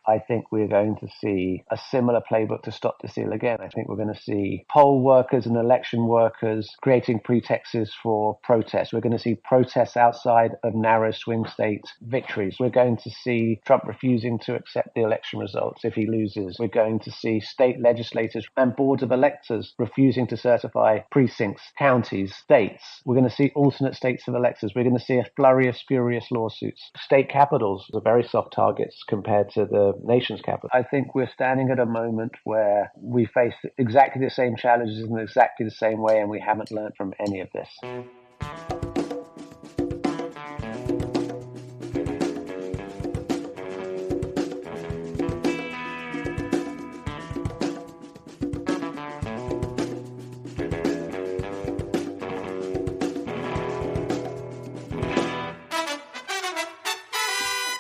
I think we're going to see a similar playbook to Stop the Steal again. I think we're going to see poll workers and election workers creating pretexts for protests. We're going to see protests outside of narrow swing state victories. We're going to see Trump refusing to accept the election results if he loses. We're going to see state legislators and boards of electors refusing to certify precincts, counties, states. We're going to see alternate states of electors. We're going to see a flurry of spurious lawsuits. State capitals are very soft targets compared to the nation's capital. I think we're standing at a moment where we face exactly the same challenges in exactly the same way, and we haven't learned from any of this.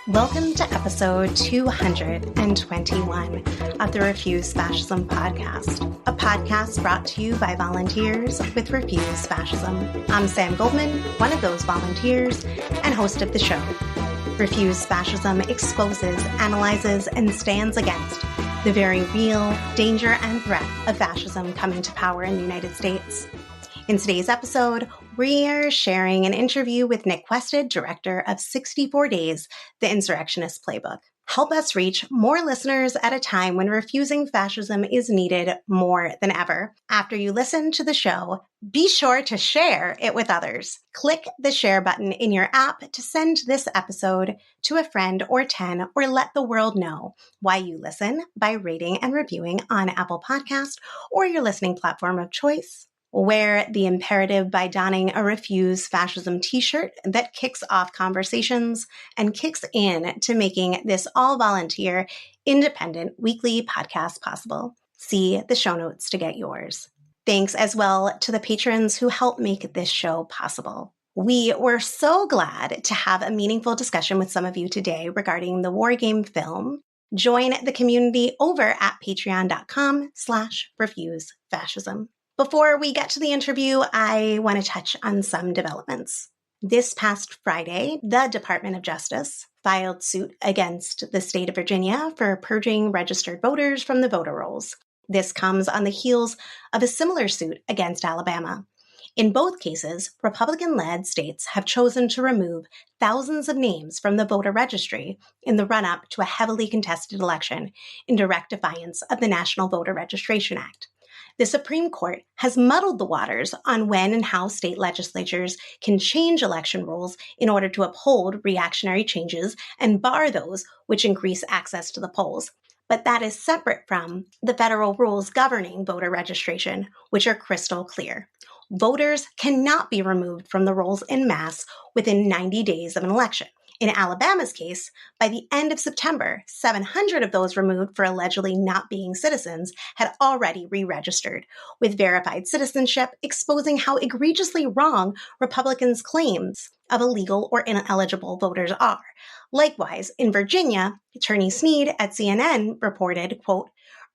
Welcome to episode 221 of the Refuse Fascism podcast, a podcast brought to you by volunteers with Refuse Fascism. I'm Sam Goldman, one of those volunteers and host of the show. Refuse Fascism exposes, analyzes, and stands against the very real danger and threat of fascism coming to power in the United States. In today's episode, we are sharing an interview with Nick Quested, director of 64 Days, The Insurrectionist Playbook. Help us reach more listeners at a time when refusing fascism is needed more than ever. After you listen to the show, be sure to share it with others. Click the share button in your app to send this episode to a friend or 10, or let the world know why you listen by rating and reviewing on Apple Podcast or your listening platform of choice. Wear the imperative by donning a Refuse Fascism t-shirt that kicks off conversations and kicks in to making this all-volunteer, independent weekly podcast possible. See the show notes to get yours. Thanks as well to the patrons who help make this show possible. We were so glad to have a meaningful discussion with some of you today regarding the war game film. Join the community over at patreon.com/refusefascism. Before we get to the interview, I want to touch on some developments. This past Friday, the Department of Justice filed suit against the state of Virginia for purging registered voters from the voter rolls. This comes on the heels of a similar suit against Alabama. In both cases, Republican-led states have chosen to remove thousands of names from the voter registry in the run-up to a heavily contested election in direct defiance of the National Voter Registration Act. The Supreme Court has muddled the waters on when and how state legislatures can change election rules in order to uphold reactionary changes and bar those which increase access to the polls. But that is separate from the federal rules governing voter registration, which are crystal clear. Voters cannot be removed from the rolls en masse within 90 days of an election. In Alabama's case, by the end of September, 700 of those removed for allegedly not being citizens had already re-registered, with verified citizenship exposing how egregiously wrong Republicans' claims of illegal or ineligible voters are. Likewise, in Virginia, Attorney Sneed at CNN reported, quote,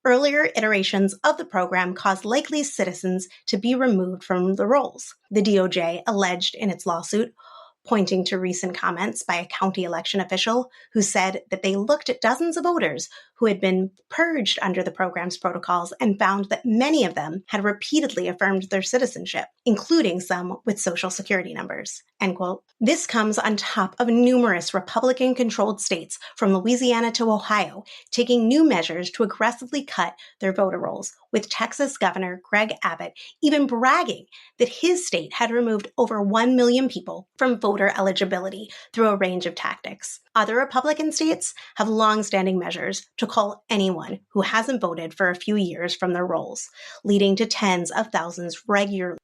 earlier iterations of the program caused likely citizens to be removed from the rolls. The DOJ alleged in its lawsuit, pointing to recent comments by a county election official who said that they looked at dozens of voters who had been purged under the program's protocols and found that many of them had repeatedly affirmed their citizenship, including some with social security numbers, end quote. This comes on top of numerous Republican-controlled states, from Louisiana to Ohio, taking new measures to aggressively cut their voter rolls, with Texas Governor Greg Abbott even bragging that his state had removed over 1 million people from voter eligibility through a range of tactics. Other Republican states have long-standing measures to call anyone who hasn't voted for a few years from their rolls, leading to tens of thousands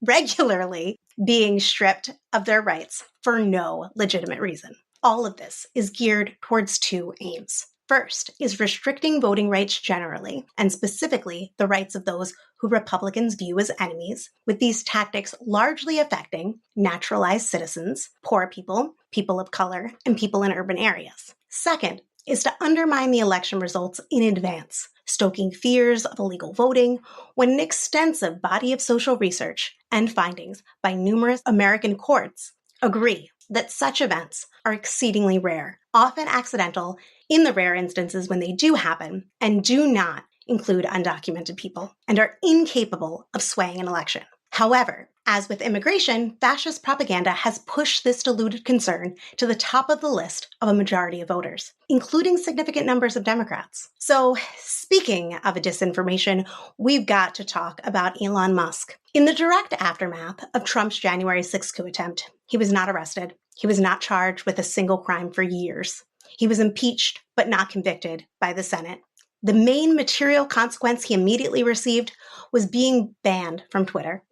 regularly being stripped of their rights for no legitimate reason. All of this is geared towards two aims. First is restricting voting rights generally, and specifically the rights of those who Republicans view as enemies, with these tactics largely affecting naturalized citizens, poor people, people of color, and people in urban areas. Second is to undermine the election results in advance, stoking fears of illegal voting when an extensive body of social research and findings by numerous American courts agree that such events are exceedingly rare, often accidental, in the rare instances when they do happen and do not include undocumented people and are incapable of swaying an election. However, as with immigration, fascist propaganda has pushed this diluted concern to the top of the list of a majority of voters, including significant numbers of Democrats. So, speaking of a disinformation, we've got to talk about Elon Musk. In the direct aftermath of Trump's January 6th coup attempt, he was not arrested. He was not charged with a single crime for years. He was impeached, but not convicted by the Senate. The main material consequence he immediately received was being banned from Twitter.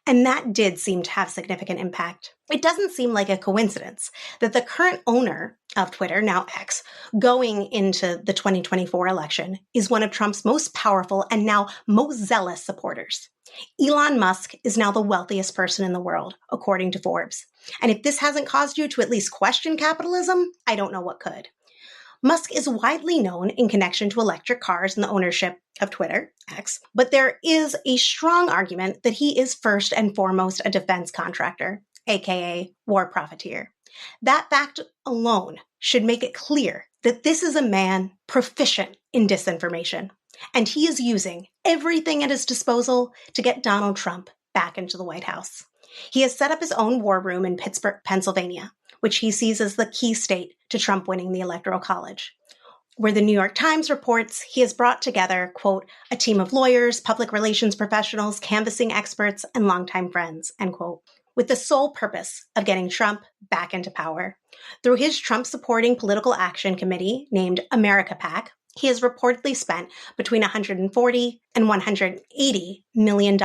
And that did seem to have significant impact. It doesn't seem like a coincidence that the current owner of Twitter, now X, going into the 2024 election, is one of Trump's most powerful and now most zealous supporters. Elon Musk is now the wealthiest person in the world, according to Forbes. And if this hasn't caused you to at least question capitalism, I don't know what could. Musk is widely known in connection to electric cars and the ownership of Twitter, X, but there is a strong argument that he is first and foremost a defense contractor, aka war profiteer. That fact alone should make it clear that this is a man proficient in disinformation, and he is using everything at his disposal to get Donald Trump back into the White House. He has set up his own war room in Pittsburgh, Pennsylvania, which he sees as the key state to Trump winning the Electoral College. Where the New York Times reports, he has brought together, quote, a team of lawyers, public relations professionals, canvassing experts, and longtime friends, end quote, with the sole purpose of getting Trump back into power. Through his Trump-supporting political action committee named America PAC, he has reportedly spent between $140 and $180 million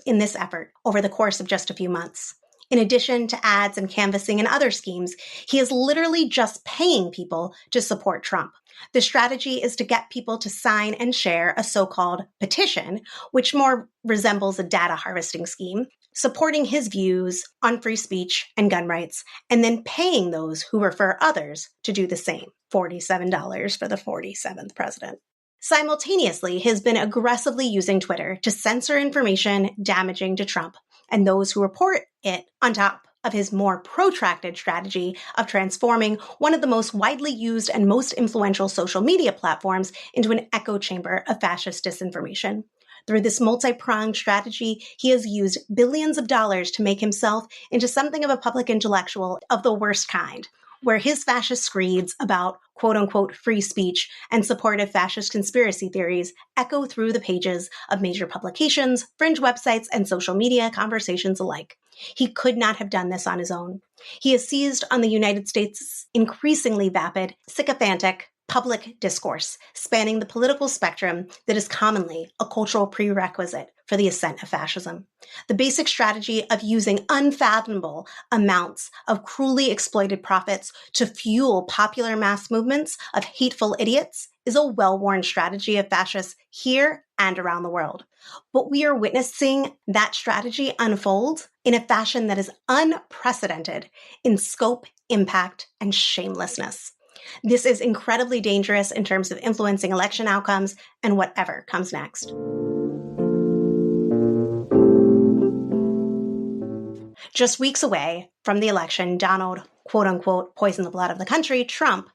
in this effort over the course of just a few months. In addition to ads and canvassing and other schemes, he is literally just paying people to support Trump. The strategy is to get people to sign and share a so-called petition, which more resembles a data harvesting scheme, supporting his views on free speech and gun rights, and then paying those who refer others to do the same. $47 for the 47th president. Simultaneously, he has been aggressively using Twitter to censor information damaging to Trump and those who report it, on top of his more protracted strategy of transforming one of the most widely used and most influential social media platforms into an echo chamber of fascist disinformation. Through this multi-pronged strategy, he has used billions of dollars to make himself into something of a public intellectual of the worst kind, where his fascist screeds about quote-unquote free speech and supportive fascist conspiracy theories echo through the pages of major publications, fringe websites, and social media conversations alike. He could not have done this on his own. He has seized on the United States' increasingly vapid, sycophantic, public discourse spanning the political spectrum that is commonly a cultural prerequisite for the ascent of fascism. The basic strategy of using unfathomable amounts of cruelly exploited profits to fuel popular mass movements of hateful idiots is a well-worn strategy of fascists here and around the world. But we are witnessing that strategy unfold in a fashion that is unprecedented in scope, impact, and shamelessness. This is incredibly dangerous in terms of influencing election outcomes and whatever comes next. Just weeks away from the election, Donald, quote-unquote, poison the blood of the country, Trump,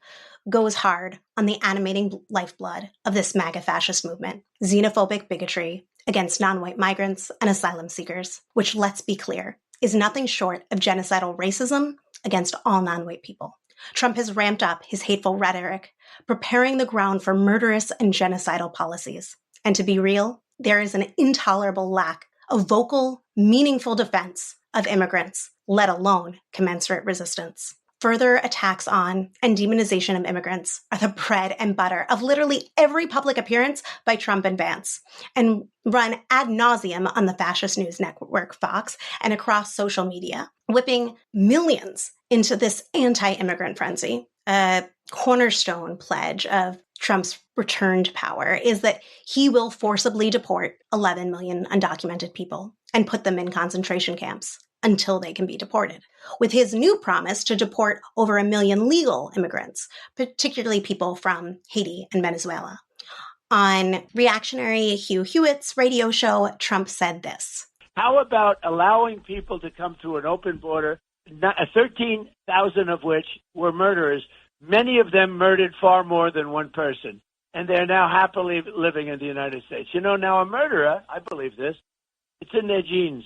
goes hard on the animating lifeblood of this MAGA fascist movement, xenophobic bigotry against non-white migrants and asylum seekers, which, let's be clear, is nothing short of genocidal racism against all non-white people. Trump has ramped up his hateful rhetoric, preparing the ground for murderous and genocidal policies. And to be real, there is an intolerable lack of vocal, meaningful defense of immigrants, let alone commensurate resistance. Further attacks on and demonization of immigrants are the bread and butter of literally every public appearance by Trump and Vance, and run ad nauseum on the fascist news network Fox and across social media, whipping millions into this anti-immigrant frenzy. A cornerstone pledge of Trump's return to power is that he will forcibly deport 11 million undocumented people and put them in concentration camps until they can be deported, with his new promise to deport over 1 million legal immigrants, particularly people from Haiti and Venezuela. On reactionary Hugh Hewitt's radio show, Trump said this. How about allowing people to come through an open border, 13,000 of which were murderers, Many of them murdered far more than one person, and they're now happily living in the United States. You know, now a murderer, I believe this, it's in their genes,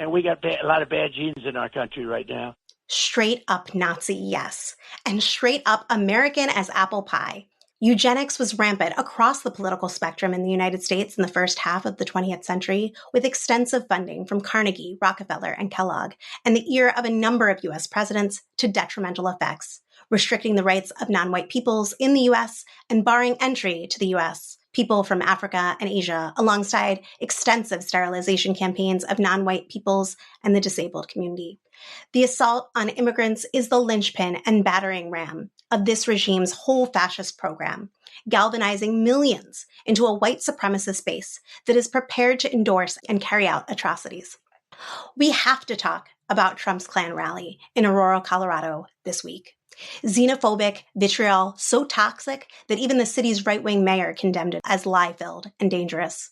and we got a lot of bad genes in our country right now. Straight up Nazi, yes. And straight up American as apple pie. Eugenics was rampant across the political spectrum in the United States in the first half of the 20th century, with extensive funding from Carnegie, Rockefeller, and Kellogg, and the ear of a number of U.S. presidents to detrimental effects, restricting the rights of non-white peoples in the U.S. and barring entry to the U.S. people from Africa and Asia, alongside extensive sterilization campaigns of non-white peoples and the disabled community. The assault on immigrants is the linchpin and battering ram of this regime's whole fascist program, galvanizing millions into a white supremacist base that is prepared to endorse and carry out atrocities. We have to talk about Trump's Klan rally in Aurora, Colorado this week. Xenophobic vitriol so toxic that even the city's right-wing mayor condemned it as lie-filled and dangerous.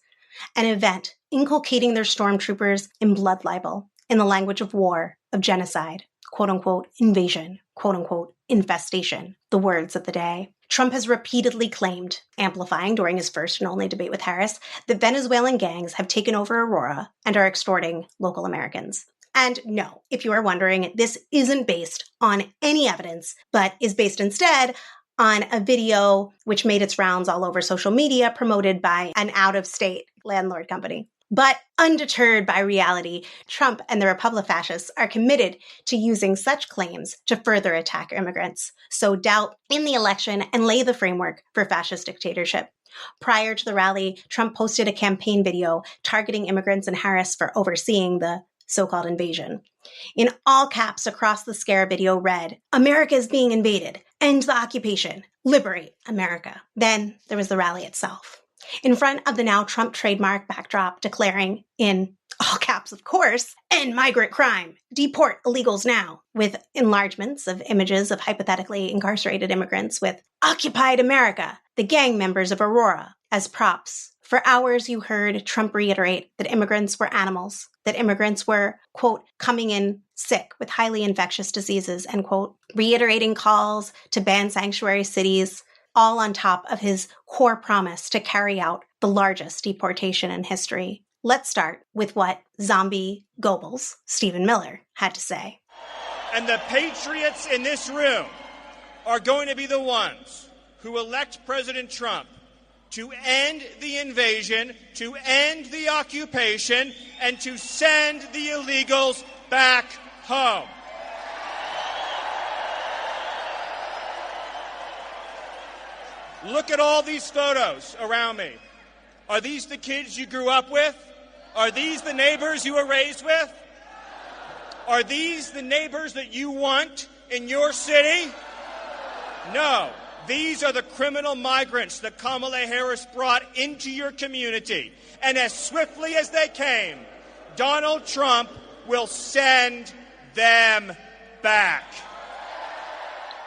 An event inculcating their stormtroopers in blood libel, in the language of war, of genocide, quote-unquote invasion, quote-unquote infestation, the words of the day. Trump has repeatedly claimed, amplifying during his first and only debate with Harris, that Venezuelan gangs have taken over Aurora and are extorting local Americans. And no, if you are wondering, this isn't based on any evidence, but is based instead on a video which made its rounds all over social media promoted by an out-of-state landlord company. But undeterred by reality, Trump and the Republic-fascists are committed to using such claims to further attack immigrants, sow doubt in the election, and lay the framework for fascist dictatorship. Prior to the rally, Trump posted a campaign video targeting immigrants and Harris for overseeing the so-called invasion. In all caps across the scare video read, "America is being invaded. End the occupation. Liberate America." Then there was the rally itself. In front of the now Trump trademark backdrop declaring, in all caps of course, "End migrant crime. Deport illegals now," with enlargements of images of hypothetically incarcerated immigrants with "Occupied America, the gang members of Aurora," as props. For hours, you heard Trump reiterate that immigrants were animals, that immigrants were, quote, coming in sick with highly infectious diseases, end quote, reiterating calls to ban sanctuary cities, all on top of his core promise to carry out the largest deportation in history. Let's start with what zombie Goebbels, Stephen Miller, had to say. And the patriots in this room are going to be the ones who elect President Trump to end the invasion, to end the occupation, and to send the illegals back home. Look at all these photos around me. Are these the kids you grew up with? Are these the neighbors you were raised with? Are these the neighbors that you want in your city? No. These are the criminal migrants that Kamala Harris brought into your community. And as swiftly as they came, Donald Trump will send them back.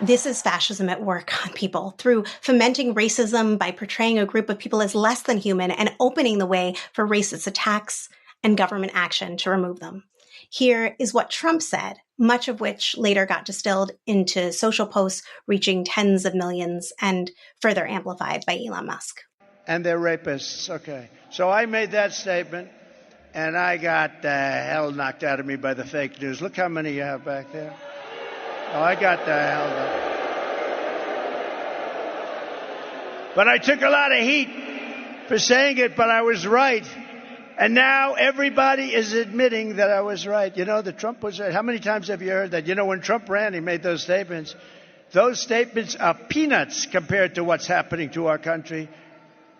This is fascism at work on people through fomenting racism by portraying a group of people as less than human and opening the way for racist attacks and government action to remove them. Here is what Trump said, much of which later got distilled into social posts reaching tens of millions and further amplified by Elon Musk. And they're rapists. Okay. So I made that statement, and I got the hell knocked out of me by the fake news. Look how many you have back there. Oh, I got the hell knocked. But I took a lot of heat for saying it, but I was right. And now everybody is admitting that I was right. You know, that Trump was right. How many times have you heard that? You know, when Trump ran, he made those statements. Those statements are peanuts compared to what's happening to our country.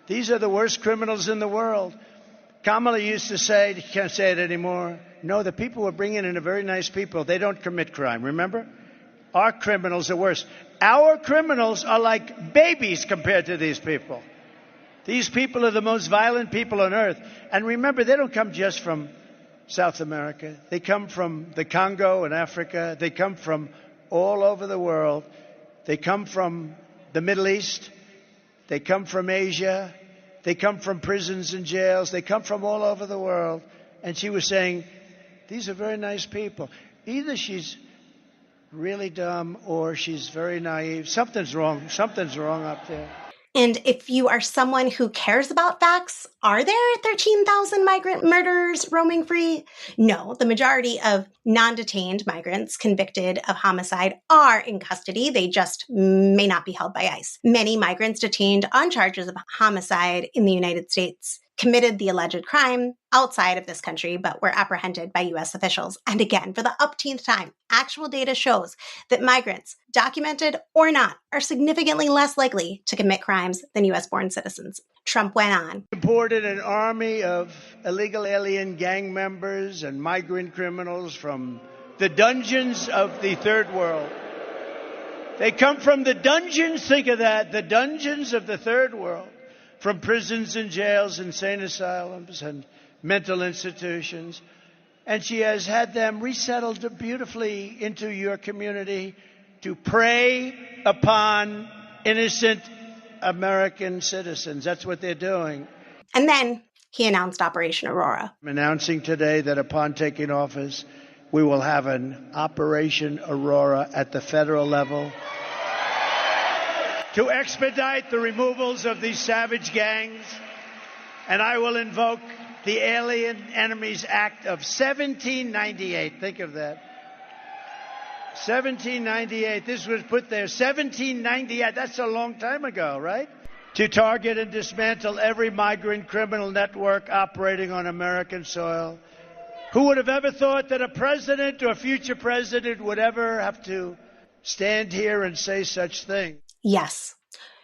These are the worst criminals in the world. Kamala used to say, she can't say it anymore, no, the people we're bringing in are very nice people. They don't commit crime, remember? Our criminals are worse. Our criminals are like babies compared to these people. These people are the most violent people on earth. And remember, they don't come just from South America. They come from the Congo and Africa. They come from all over the world. They come from the Middle East. They come from Asia. They come from prisons and jails. They come from all over the world. And she was saying, these are very nice people. Either she's really dumb or she's very naive. Something's wrong. Something's wrong up there. And if you are someone who cares about facts, are there 13,000 migrant murderers roaming free? No, the majority of non-detained migrants convicted of homicide are in custody. They just may not be held by ICE. Many migrants detained on charges of homicide in the United States committed the alleged crime outside of this country, but were apprehended by U.S. officials. And again, for the upteenth time, actual data shows that migrants, documented or not, are significantly less likely to commit crimes than U.S.-born citizens. Trump went on. Imported an army of illegal alien gang members and migrant criminals from the dungeons of the third world. They come from the dungeons, think of that, the dungeons of the third world. From prisons and jails, insane asylums, and mental institutions. And she has had them resettled beautifully into your community to prey upon innocent American citizens. That's what they're doing. And then he announced Operation Aurora. I'm announcing today that upon taking office, we will have an Operation Aurora at the federal level to expedite the removals of these savage gangs, and I will invoke the Alien Enemies Act of 1798. Think of that. 1798. This was put there. 1798. That's a long time ago, right? To target and dismantle every migrant criminal network operating on American soil. Who would have ever thought that a president or future president would ever have to stand here and say such things? Yes.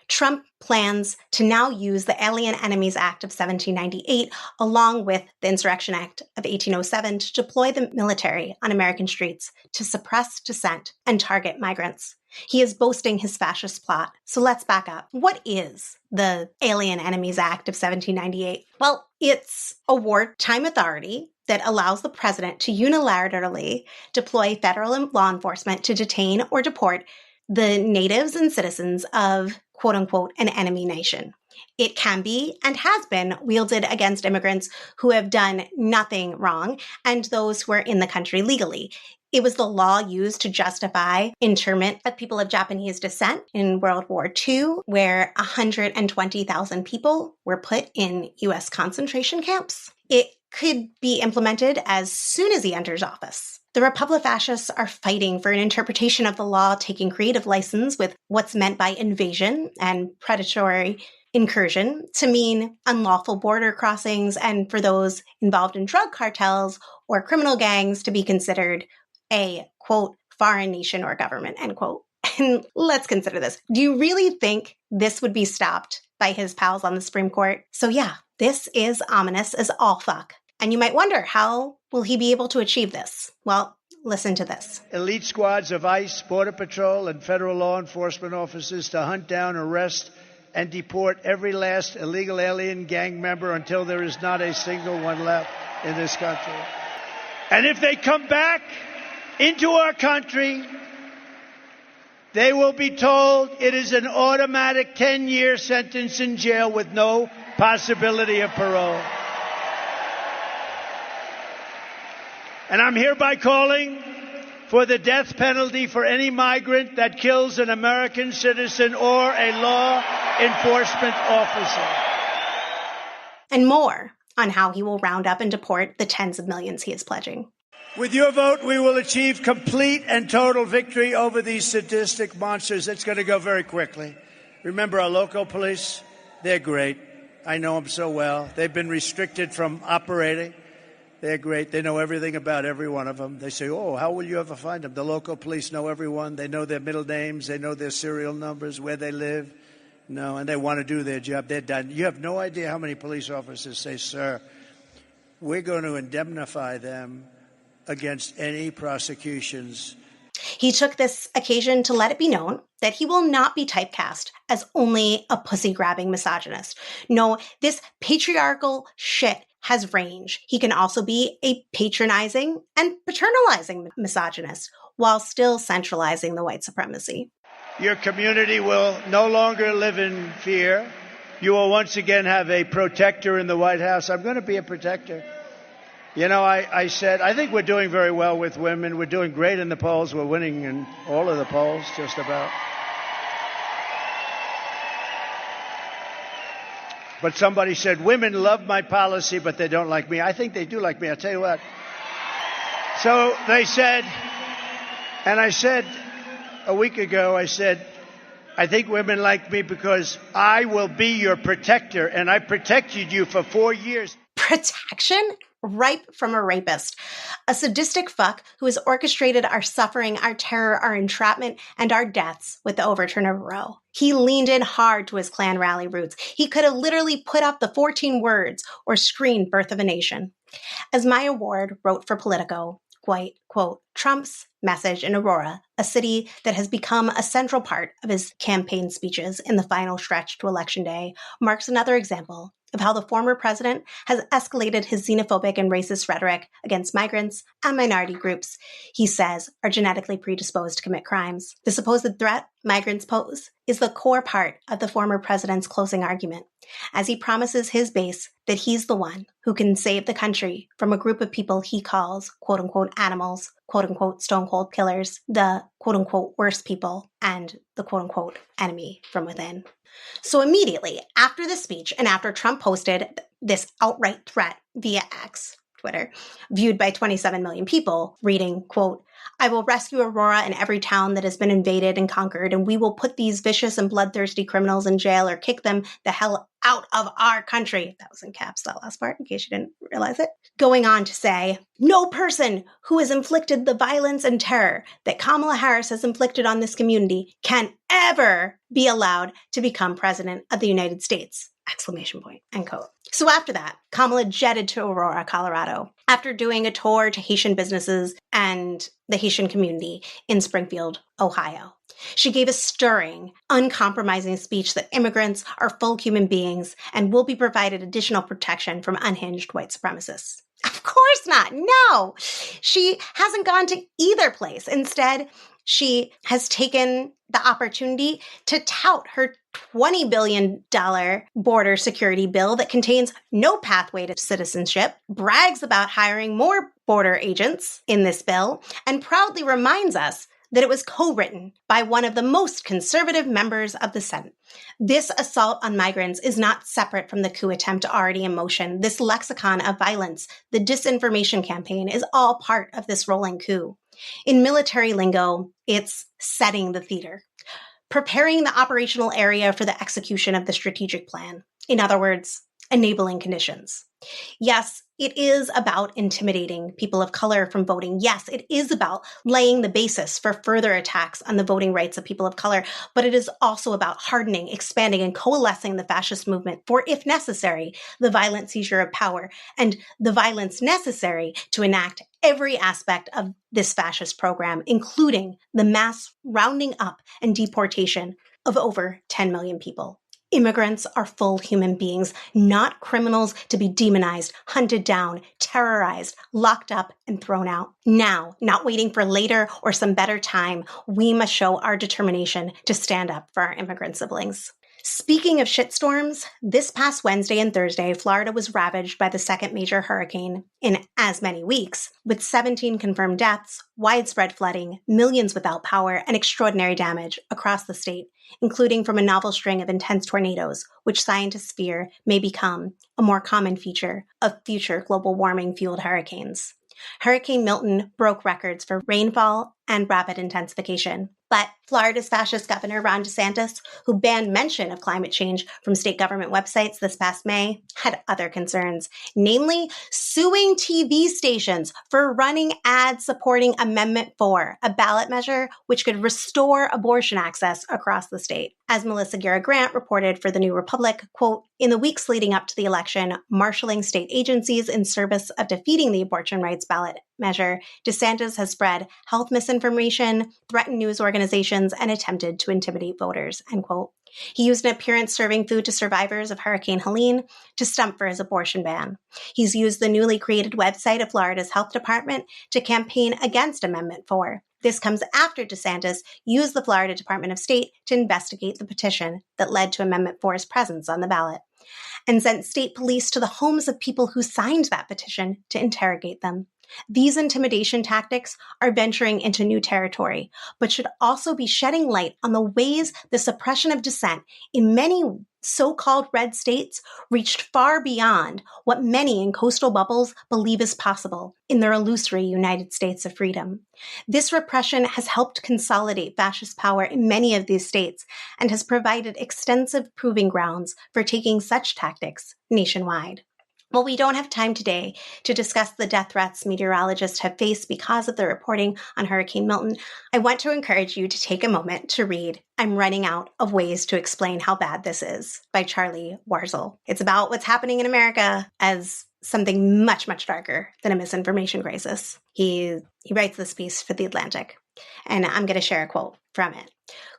Trump plans to now use the Alien Enemies Act of 1798 along with the Insurrection Act of 1807 to deploy the military on American streets to suppress dissent and target migrants. He is boasting his fascist plot. So let's back up. What is the Alien Enemies Act of 1798? Well, it's a wartime authority that allows the president to unilaterally deploy federal law enforcement to detain or deport the natives and citizens of, quote unquote, an enemy nation. It can be and has been wielded against immigrants who have done nothing wrong and those who are in the country legally. It was the law used to justify internment of people of Japanese descent in World War II, where 120,000 people were put in U.S. concentration camps. It could be implemented as soon as he enters office. The Republic-Fascists are fighting for an interpretation of the law, taking creative license with what's meant by invasion and predatory incursion to mean unlawful border crossings, and for those involved in drug cartels or criminal gangs to be considered a, quote, foreign nation or government, end quote. And let's consider this. Do you really think this would be stopped by his pals on the Supreme Court? So yeah, this is ominous as all fuck. And you might wonder, how will he be able to achieve this? Well, listen to this. Elite squads of ICE, Border Patrol, and federal law enforcement officers to hunt down, arrest, and deport every last illegal alien gang member until there is not a single one left in this country. And if they come back into our country, they will be told it is an automatic 10-year sentence in jail with no possibility of parole. And I'm hereby calling for the death penalty for any migrant that kills an American citizen or a law enforcement officer. And more on how he will round up and deport the tens of millions he is pledging. With your vote, we will achieve complete and total victory over these sadistic monsters. It's going to go very quickly. Remember our local police? They're great. I know them so well. They've been restricted from operating. They're great. They know everything about every one of them. They say, oh, how will you ever find them? The local police know everyone. They know their middle names. They know their serial numbers, where they live. No, and they want to do their job. They're done. You have no idea how many police officers say, sir, we're going to indemnify them against any prosecutions. He took this occasion to let it be known that he will not be typecast as only a pussy-grabbing misogynist. No, this patriarchal shit has range. He can also be a patronizing and paternalizing misogynist while still centralizing the white supremacy. Your community will no longer live in fear. You will once again have a protector in the White House. I'm going to be a protector. You know, I said, I think we're doing very well with women. We're doing great in the polls. We're winning in all of the polls, just about. But somebody said, women love my policy, but they don't like me. I think they do like me. I'll tell you what. So they said, and I said a week ago, I said, I think women like me because I will be your protector, and I protected you for 4 years. Protection? Ripe from a rapist. A sadistic fuck who has orchestrated our suffering, our terror, our entrapment, and our deaths with the overturn of Roe. He leaned in hard to his Klan rally roots. He could have literally put up the 14 words or screened Birth of a Nation. As Maya Ward wrote for Politico, quote, Trump's message in Aurora, a city that has become a central part of his campaign speeches in the final stretch to Election Day, marks another example of how the former president has escalated his xenophobic and racist rhetoric against migrants and minority groups he says are genetically predisposed to commit crimes. The supposed threat migrants pose is the core part of the former president's closing argument, as he promises his base that he's the one who can save the country from a group of people he calls, quote-unquote, animals, quote-unquote, stone-cold killers, the, quote-unquote, worst people, and the, quote-unquote, enemy from within. So immediately after the speech and after Trump posted this outright threat via X, Twitter, viewed by 27 million people, reading, quote, I will rescue Aurora and every town that has been invaded and conquered, and we will put these vicious and bloodthirsty criminals in jail or kick them the hell out of our country. That was in caps, that last part, in case you didn't realize it. Going on to say, no person who has inflicted the violence and terror that Kamala Harris has inflicted on this community can ever be allowed to become president of the United States. Exclamation point, end quote. So after that, Kamala jetted to Aurora, Colorado, after doing a tour to Haitian businesses and the Haitian community in Springfield, Ohio. She gave a stirring, uncompromising speech that immigrants are full human beings and will be provided additional protection from unhinged white supremacists. Of course not. No, she hasn't gone to either place. Instead, she has taken the opportunity to tout her $20 billion border security bill that contains no pathway to citizenship, brags about hiring more border agents in this bill, and proudly reminds us that it was co-written by one of the most conservative members of the Senate. This assault on migrants is not separate from the coup attempt already in motion. This lexicon of violence, the disinformation campaign, is all part of this rolling coup. In military lingo, it's setting the theater, preparing the operational area for the execution of the strategic plan. In other words, enabling conditions. Yes, it is about intimidating people of color from voting. Yes, it is about laying the basis for further attacks on the voting rights of people of color, but it is also about hardening, expanding, and coalescing the fascist movement for, if necessary, the violent seizure of power and the violence necessary to enact every aspect of this fascist program, including the mass rounding up and deportation of over 10 million people. Immigrants are full human beings, not criminals to be demonized, hunted down, terrorized, locked up, and thrown out. Now, not waiting for later or some better time, we must show our determination to stand up for our immigrant siblings. Speaking of shitstorms, this past Wednesday and Thursday, Florida was ravaged by the second major hurricane in as many weeks, with 17 confirmed deaths, widespread flooding, millions without power, and extraordinary damage across the state, including from a novel string of intense tornadoes, which scientists fear may become a more common feature of future global warming-fueled hurricanes. Hurricane Milton broke records for rainfall and rapid intensification. But Florida's fascist governor, Ron DeSantis, who banned mention of climate change from state government websites this past May, had other concerns, namely suing TV stations for running ads supporting Amendment 4, a ballot measure which could restore abortion access across the state. As Melissa Guerra-Grant reported for The New Republic, quote, in the weeks leading up to the election, marshaling state agencies in service of defeating the abortion rights ballot measure, DeSantis has spread health misinformation, threatened news organizations, and attempted to intimidate voters, end quote. He used an appearance serving food to survivors of Hurricane Helene to stump for his abortion ban. He's used the newly created website of Florida's health department to campaign against Amendment 4. This comes after DeSantis used the Florida Department of State to investigate the petition that led to Amendment 4's presence on the ballot. and sent state police to the homes of people who signed that petition to interrogate them. These intimidation tactics are venturing into new territory, but should also be shedding light on the ways the suppression of dissent in many so-called red states reached far beyond what many in coastal bubbles believe is possible in their illusory United States of freedom. This repression has helped consolidate fascist power in many of these states and has provided extensive proving grounds for taking such tactics nationwide. While we don't have time today to discuss the death threats meteorologists have faced because of the reporting on Hurricane Milton, I want to encourage you to take a moment to read I'm Running Out of Ways to Explain How Bad This Is by Charlie Warzel. It's about what's happening in America as something much, much darker than a misinformation crisis. He writes this piece for The Atlantic, and I'm going to share a quote from it.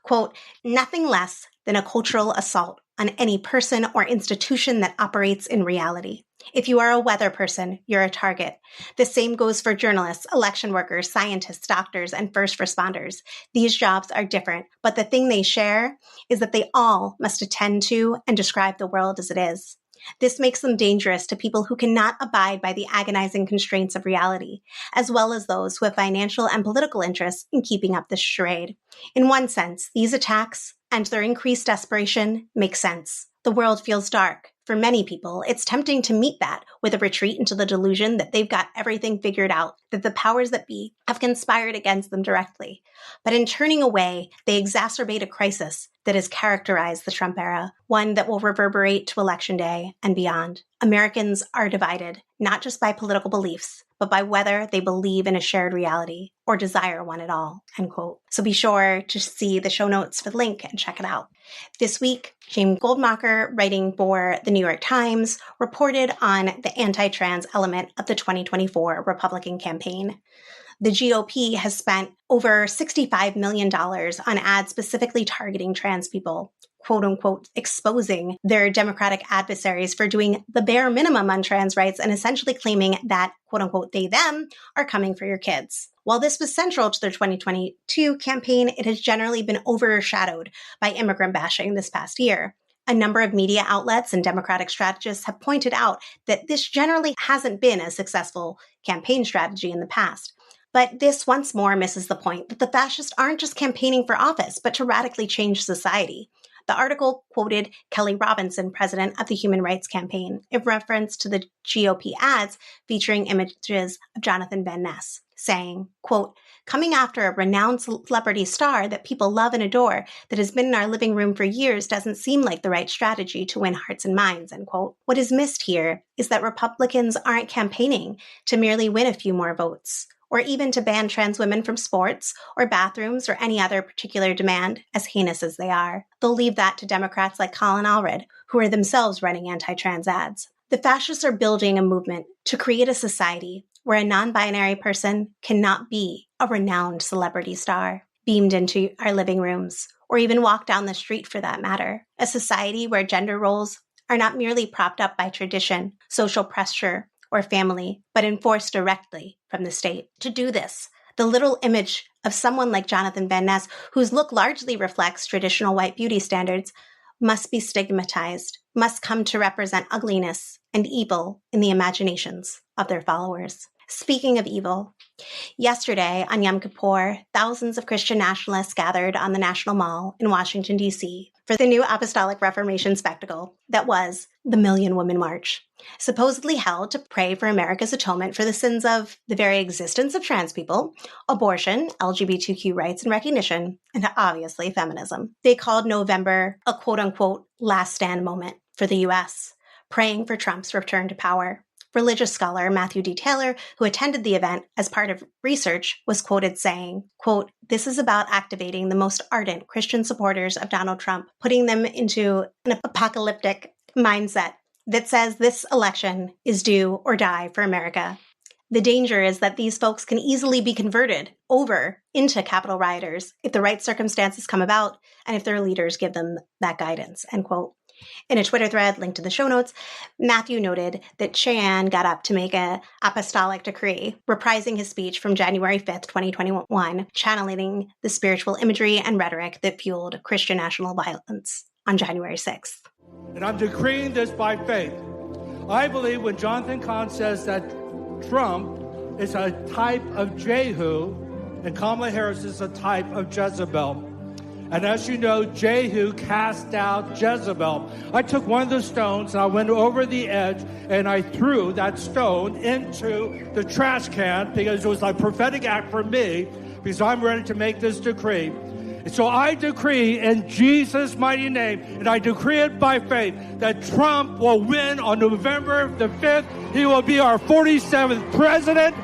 Quote, "Nothing less than a cultural assault on any person or institution that operates in reality. If you are a weather person, you're a target. The same goes for journalists, election workers, scientists, doctors, and first responders. These jobs are different, but the thing they share is that they all must attend to and describe the world as it is. This makes them dangerous to people who cannot abide by the agonizing constraints of reality, as well as those who have financial and political interests in keeping up this charade. In one sense, these attacks and their increased desperation make sense. The world feels dark. For many people, it's tempting to meet that with a retreat into the delusion that they've got everything figured out, that the powers that be have conspired against them directly. But in turning away, they exacerbate a crisis that has characterized the Trump era, one that will reverberate to Election Day and beyond. Americans are divided, not just by political beliefs, but by whether they believe in a shared reality or desire one at all," end quote. So be sure to see the show notes for the link and check it out. This week, James Goldmacher, writing for the New York Times, reported on the anti-trans element of the 2024 Republican campaign. The GOP has spent over $65 million on ads specifically targeting trans people, quote unquote, exposing their Democratic adversaries for doing the bare minimum on trans rights and essentially claiming that, quote unquote, they, them are coming for your kids. While this was central to their 2022 campaign, it has generally been overshadowed by immigrant bashing this past year. A number of media outlets and Democratic strategists have pointed out that this generally hasn't been a successful campaign strategy in the past. But this once more misses the point that the fascists aren't just campaigning for office, but to radically change society. The article quoted Kelly Robinson, president of the Human Rights Campaign, in reference to the GOP ads featuring images of Jonathan Van Ness, saying, quote, "Coming after a renowned celebrity star that people love and adore that has been in our living room for years doesn't seem like the right strategy to win hearts and minds," end quote. What is missed here is that Republicans aren't campaigning to merely win a few more votes, or even to ban trans women from sports or bathrooms or any other particular demand, as heinous as they are. They'll leave that to Democrats like Colin Allred, who are themselves running anti-trans ads. The fascists are building a movement to create a society where a non-binary person cannot be a renowned celebrity star, beamed into our living rooms, or even walk down the street for that matter. A society where gender roles are not merely propped up by tradition, social pressure, or family, but enforced directly from the state. To do this, the literal image of someone like Jonathan Van Ness, whose look largely reflects traditional white beauty standards, must be stigmatized, must come to represent ugliness and evil in the imaginations of their followers. Speaking of evil, yesterday on Yom Kippur, thousands of Christian nationalists gathered on the National Mall in Washington, D.C. for the new apostolic Reformation spectacle that was the Million Woman March, supposedly held to pray for America's atonement for the sins of the very existence of trans people, abortion, LGBTQ rights and recognition, and obviously feminism. They called November a quote-unquote last stand moment for the U.S., praying for Trump's return to power. Religious scholar Matthew D. Taylor, who attended the event as part of research, was quoted saying, quote, "This is about activating the most ardent Christian supporters of Donald Trump, putting them into an apocalyptic mindset that says this election is do or die for America. The danger is that these folks can easily be converted over into Capitol rioters if the right circumstances come about and if their leaders give them that guidance," end quote. In a Twitter thread linked to the show notes, Matthew noted that Cheyenne got up to make an apostolic decree, reprising his speech from January 5th, 2021, channeling the spiritual imagery and rhetoric that fueled Christian national violence on January 6th. And I'm decreeing this by faith. I believe when Jonathan Cahn says that Trump is a type of Jehu and Kamala Harris is a type of Jezebel. And as you know, Jehu cast out Jezebel. I took one of the stones and I went over the edge and I threw that stone into the trash can because it was a prophetic act for me because I'm ready to make this decree. And so I decree in Jesus' mighty name, and I decree it by faith, that Trump will win on November the 5th. He will be our 47th president,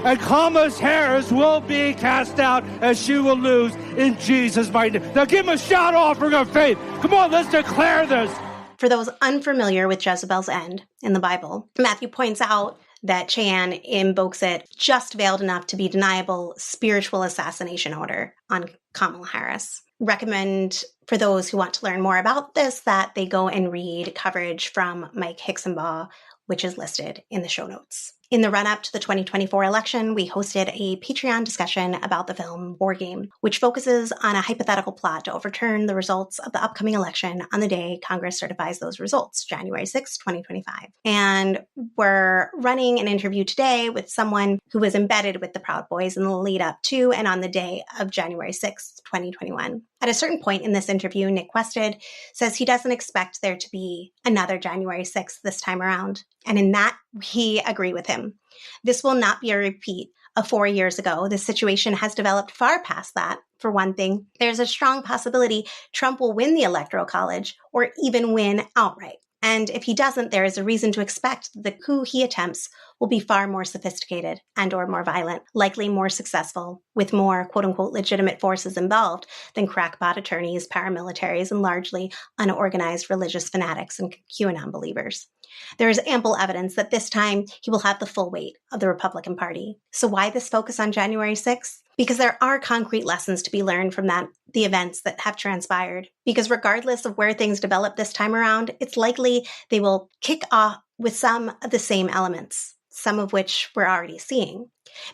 and Kamala Harris will be cast out, and she will lose in Jesus' mighty name. Now give him a shout offering of faith. Come on, let's declare this. For those unfamiliar with Jezebel's end in the Bible, Matthew points out that Chan invokes it just veiled enough to be deniable spiritual assassination order on Kamala Harris. Recommend for those who want to learn more about this that they go and read coverage from Mike Hixenbaugh, which is listed in the show notes. In the run-up to the 2024 election, we hosted a Patreon discussion about the film War Game, which focuses on a hypothetical plot to overturn the results of the upcoming election on the day Congress certifies those results, January 6, 2025. And we're running an interview today with someone who was embedded with the Proud Boys in the lead up to and on the day of January 6, 2021. At a certain point in this interview, Nick Quested says he doesn't expect there to be another January 6th this time around. And in that, we agree with him. This will not be a repeat of 4 years ago. The situation has developed far past that. For one thing, there's a strong possibility Trump will win the Electoral College or even win outright. And if he doesn't, there is a reason to expect the coup he attempts will be far more sophisticated and or more violent, likely more successful, with more quote-unquote legitimate forces involved than crackpot attorneys, paramilitaries, and largely unorganized religious fanatics and QAnon believers. There is ample evidence that this time he will have the full weight of the Republican Party. So why this focus on January 6th? Because there are concrete lessons to be learned from the events that have transpired. Because regardless of where things develop this time around, it's likely they will kick off with some of the same elements, some of which we're already seeing.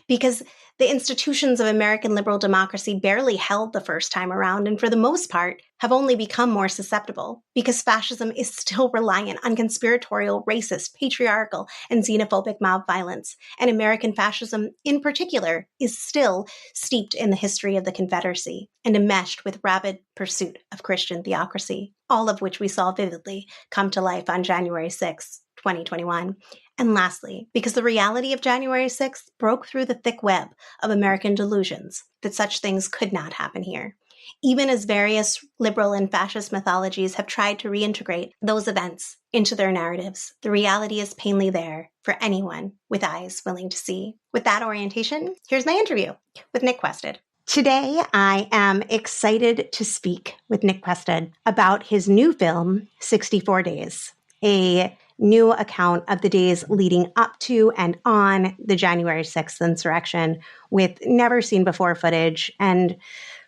Because the institutions of American liberal democracy barely held the first time around, and for the most part, have only become more susceptible. Because fascism is still reliant on conspiratorial, racist, patriarchal, and xenophobic mob violence. And American fascism, in particular, is still steeped in the history of the Confederacy and enmeshed with rabid pursuit of Christian theocracy, all of which we saw vividly come to life on January 6, 2021. And lastly, because the reality of January 6th broke through the thick web of American delusions that such things could not happen here. Even as various liberal and fascist mythologies have tried to reintegrate those events into their narratives, the reality is plainly there for anyone with eyes willing to see. With that orientation, here's my interview with Nick Quested. Today, I am excited to speak with Nick Quested about his new film, 64 Days, a new account of the days leading up to and on the January 6th insurrection with never-seen-before footage and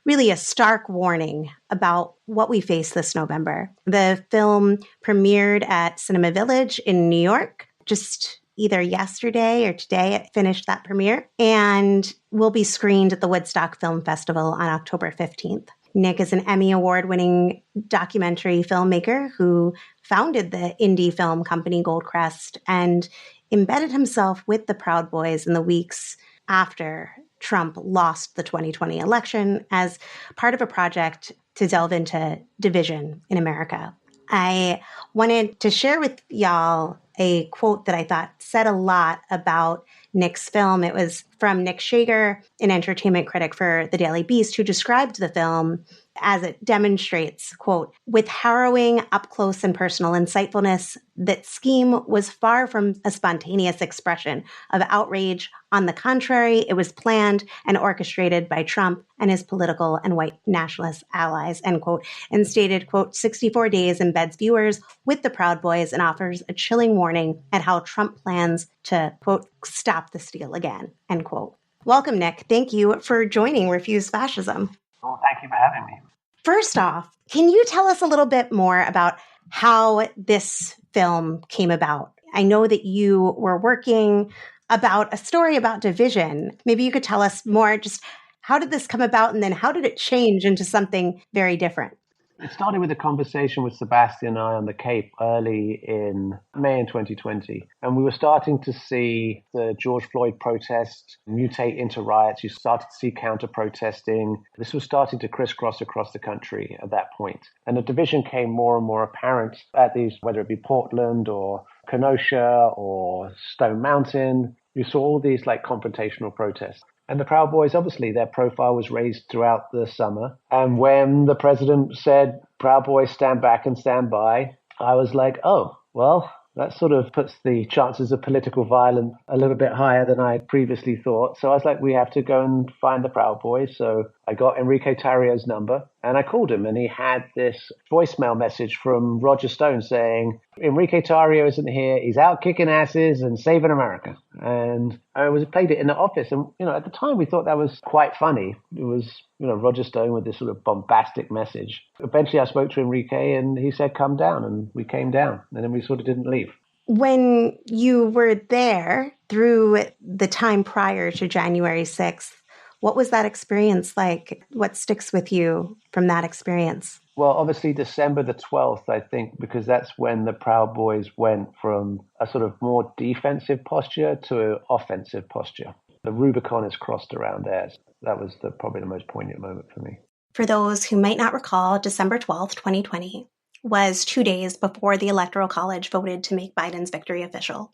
really a stark warning about what we face this November. The film premiered at Cinema Village in New York just either yesterday or today. It finished that premiere and will be screened at the Woodstock Film Festival on October 15th. Nick is an Emmy Award-winning documentary filmmaker who founded the indie film company Goldcrest and embedded himself with the Proud Boys in the weeks after Trump lost the 2020 election as part of a project to delve into division in America. I wanted to share with y'all a quote that I thought said a lot about Nick's film. It was from Nick Shager, an entertainment critic for The Daily Beast, who described the film as it demonstrates, quote, with harrowing, up-close and personal insightfulness, that scheme was far from a spontaneous expression of outrage. On the contrary, it was planned and orchestrated by Trump and his political and white nationalist allies, end quote, and stated, quote, 64 Days embeds viewers with the Proud Boys and offers a chilling warning at how Trump plans to, quote, stop the steal again, end quote. Welcome, Nick. Thank you for joining Refuse Fascism. Well, thank you for having me. First off, can you tell us a little bit more about how this film came about? I know that you were working about a story about division. Maybe you could tell us more, just how did this come about and then how did it change into something very different? It started with a conversation with Sebastian and I on the Cape early in May in 2020. And we were starting to see the George Floyd protest mutate into riots. You started to see counter-protesting. This was starting to crisscross across the country at that point. And the division came more and more apparent at these, whether it be Portland or Kenosha or Stone Mountain. You saw all these like confrontational protests. And the Proud Boys, obviously, their profile was raised throughout the summer. And when the president said, Proud Boys, stand back and stand by, I was like, oh, well, that sort of puts the chances of political violence a little bit higher than I had previously thought. So I was like, we have to go and find the Proud Boys. So I got Enrique Tarrio's number and I called him, and he had this voicemail message from Roger Stone saying, Enrique Tarrio isn't here. He's out kicking asses and saving America. And I played it in the office. And, at the time we thought that was quite funny. It was, Roger Stone with this sort of bombastic message. Eventually I spoke to Enrique and he said, come down. And we came down, and then we sort of didn't leave. When you were there through the time prior to January 6th, what was that experience like? What sticks with you from that experience? Well, obviously December the 12th, I think, because that's when the Proud Boys went from a sort of more defensive posture to an offensive posture. The Rubicon is crossed around there. That was probably the most poignant moment for me. For those who might not recall, December 12th, 2020 was 2 days before the Electoral College voted to make Biden's victory official.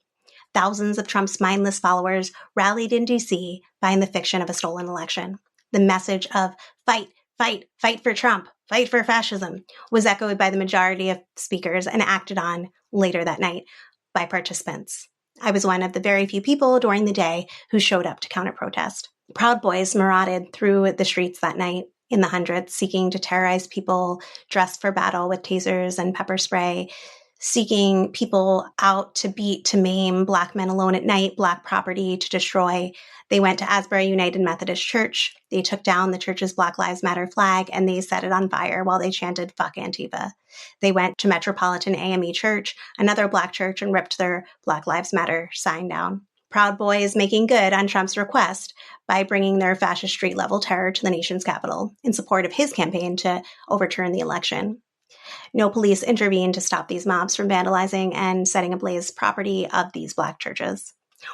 Thousands of Trump's mindless followers rallied in D.C. buying the fiction of a stolen election. The message of fight, fight, fight for Trump, fight for fascism was echoed by the majority of speakers and acted on later that night by participants. I was one of the very few people during the day who showed up to counter-protest. Proud Boys marauded through the streets that night in the hundreds, seeking to terrorize people dressed for battle with tasers and pepper spray, seeking people out to beat, to maim, Black men alone at night, Black property to destroy. They went to Asbury United Methodist Church. They took down the church's Black Lives Matter flag and they set it on fire while they chanted, fuck Antifa. They went to Metropolitan AME Church, another Black church, and ripped their Black Lives Matter sign down. Proud Boys making good on Trump's request by bringing their fascist street-level terror to the nation's capital in support of his campaign to overturn the election. No police intervened to stop these mobs from vandalizing and setting ablaze property of these Black churches.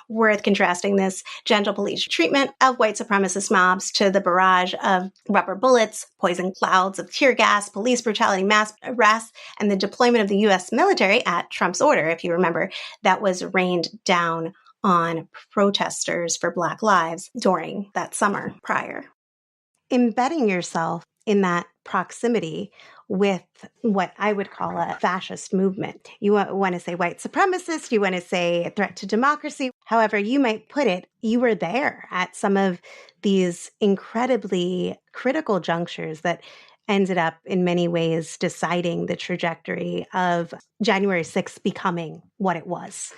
Worth contrasting this gentle police treatment of white supremacist mobs to the barrage of rubber bullets, poison clouds of tear gas, police brutality, mass arrests, and the deployment of the U.S. military at Trump's order, if you remember, that was rained down on protesters for Black lives during that summer prior. Embedding yourself in that proximity with what I would call a fascist movement. You want to say white supremacist, you want to say a threat to democracy, however you might put it, you were there at some of these incredibly critical junctures that ended up in many ways deciding the trajectory of January 6th becoming what it was.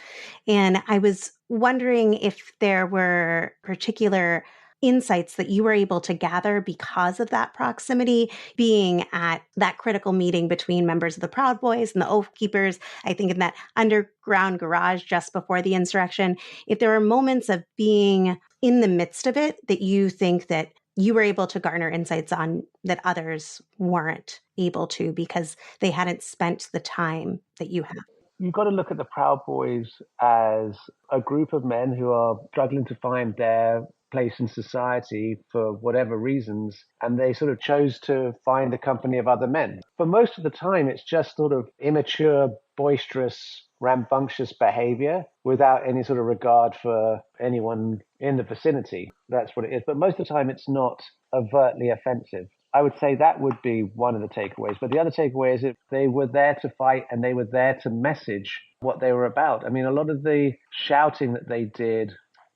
And I was wondering if there were particular insights that you were able to gather because of that proximity, being at that critical meeting between members of the Proud Boys and the Oath Keepers, I think in that underground garage just before the insurrection, if there were moments of being in the midst of it that you think that you were able to garner insights on that others weren't able to because they hadn't spent the time that you have. You've got to look at the Proud Boys as a group of men who are struggling to find their place in society for whatever reasons, and they sort of chose to find the company of other men. But most of the time, it's just sort of immature, boisterous, rambunctious behavior without any sort of regard for anyone in the vicinity. That's what it is. But most of the time, it's not overtly offensive. I would say that would be one of the takeaways. But the other takeaway is that they were there to fight and they were there to message what they were about. I mean, a lot of the shouting that they did,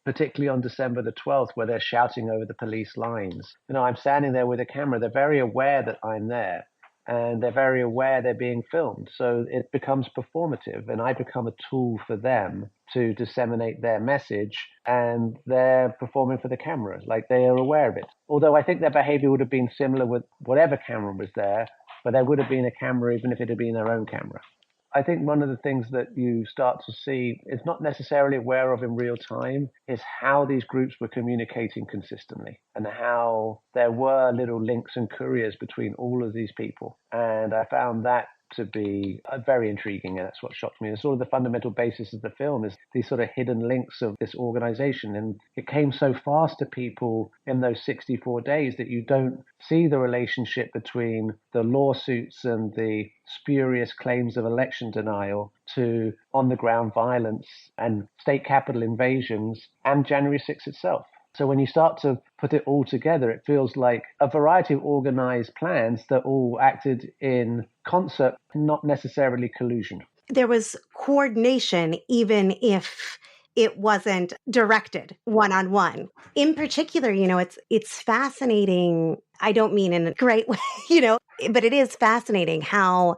particularly on December the 12th, where they're shouting over the police lines. I'm standing there with a camera. They're very aware that I'm there. And they're very aware they're being filmed. So it becomes performative, and I become a tool for them to disseminate their message, and they're performing for the camera, like they are aware of it. Although I think their behavior would have been similar with whatever camera was there, but there would have been a camera even if it had been their own camera. I think one of the things that you start to see is not necessarily aware of in real time is how these groups were communicating consistently and how there were little links and couriers between all of these people. And I found that to be very intriguing, and that's what shocked me. And sort of the fundamental basis of the film is these sort of hidden links of this organization, and it came so fast to people in those 64 days that you don't see the relationship between the lawsuits and the spurious claims of election denial to on-the-ground violence and state capital invasions and January 6th itself. So when you start to put it all together, it feels like a variety of organized plans that all acted in concert, not necessarily collusion. There was coordination, even if it wasn't directed one-on-one. In particular, it's fascinating. I don't mean in a great way, but it is fascinating how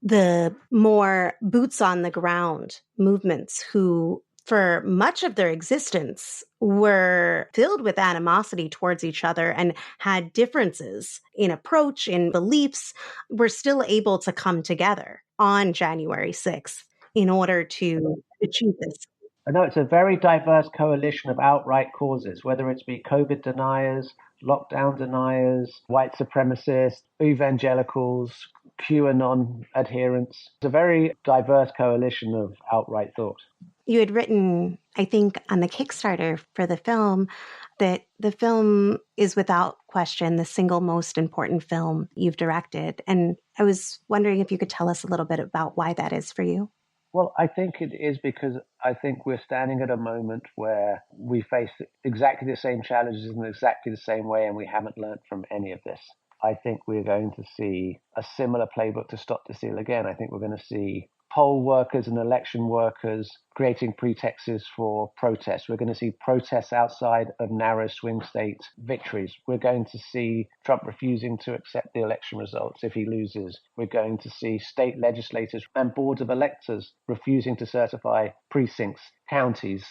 the more boots on the ground movements who for much of their existence were filled with animosity towards each other and had differences in approach, in beliefs, were still able to come together on January 6th in order to achieve this. I know it's a very diverse coalition of outright causes, whether it's be COVID deniers, lockdown deniers, white supremacists, evangelicals, QAnon adherents. It's a very diverse coalition of outright thought. You had written, I think, on the Kickstarter for the film that the film is without question the single most important film you've directed. And I was wondering if you could tell us a little bit about why that is for you. Well, I think it is because I think we're standing at a moment where we face exactly the same challenges in exactly the same way, and we haven't learned from any of this. I think we're going to see a similar playbook to Stop the Steal again. I think we're going to see poll workers and election workers creating pretexts for protests. We're going to see protests outside of narrow swing state victories. We're going to see Trump refusing to accept the election results if he loses. We're going to see state legislators and boards of electors refusing to certify precincts, counties,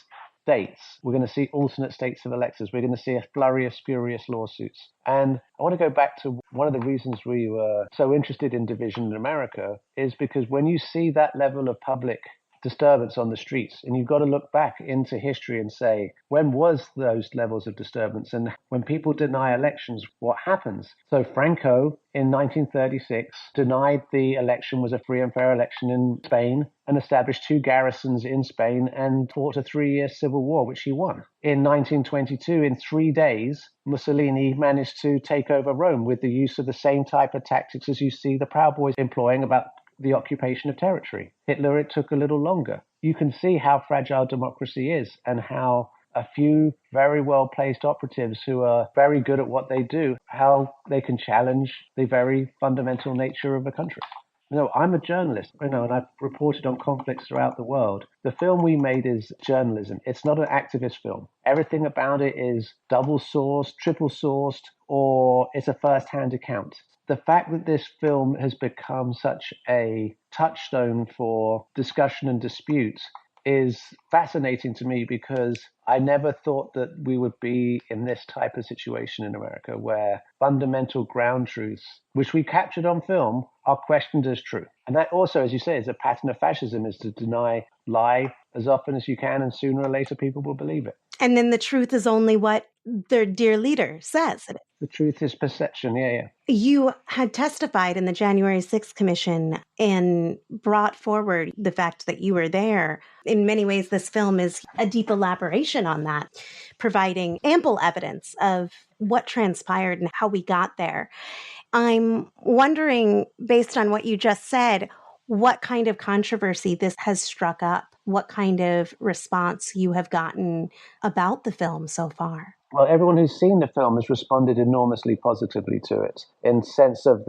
states. We're going to see alternate states of electors. We're going to see a flurry of spurious lawsuits. And I want to go back to one of the reasons we were so interested in division in America is because when you see that level of public disturbance on the streets, and you've got to look back into history and say, when was those levels of disturbance? And when people deny elections, what happens? So Franco in 1936 denied the election was a free and fair election in Spain and established 2 garrisons in Spain and fought a 3-year civil war, which he won. In 1922, in 3 days, Mussolini managed to take over Rome with the use of the same type of tactics as you see the Proud Boys employing about the occupation of territory. Hitler, it took a little longer. You can see how fragile democracy is and how a few very well-placed operatives who are very good at what they do, how they can challenge the very fundamental nature of a country. I'm a journalist, and I've reported on conflicts throughout the world. The film we made is journalism. It's not an activist film. Everything about it is double-sourced, triple-sourced, or it's a first-hand account. The fact that this film has become such a touchstone for discussion and dispute is fascinating to me because I never thought that we would be in this type of situation in America where fundamental ground truths, which we captured on film, are questioned as true. And that also, as you say, is a pattern of fascism, is to lie as often as you can, and sooner or later people will believe it. And then the truth is only what their dear leader says. The truth is perception, yeah. You had testified in the January 6th Commission and brought forward the fact that you were there. In many ways, this film is a deep elaboration on that, providing ample evidence of what transpired and how we got there. I'm wondering, based on what you just said, what kind of controversy this has struck up, what kind of response you have gotten about the film so far. Well, everyone who's seen the film has responded enormously positively to it in sense of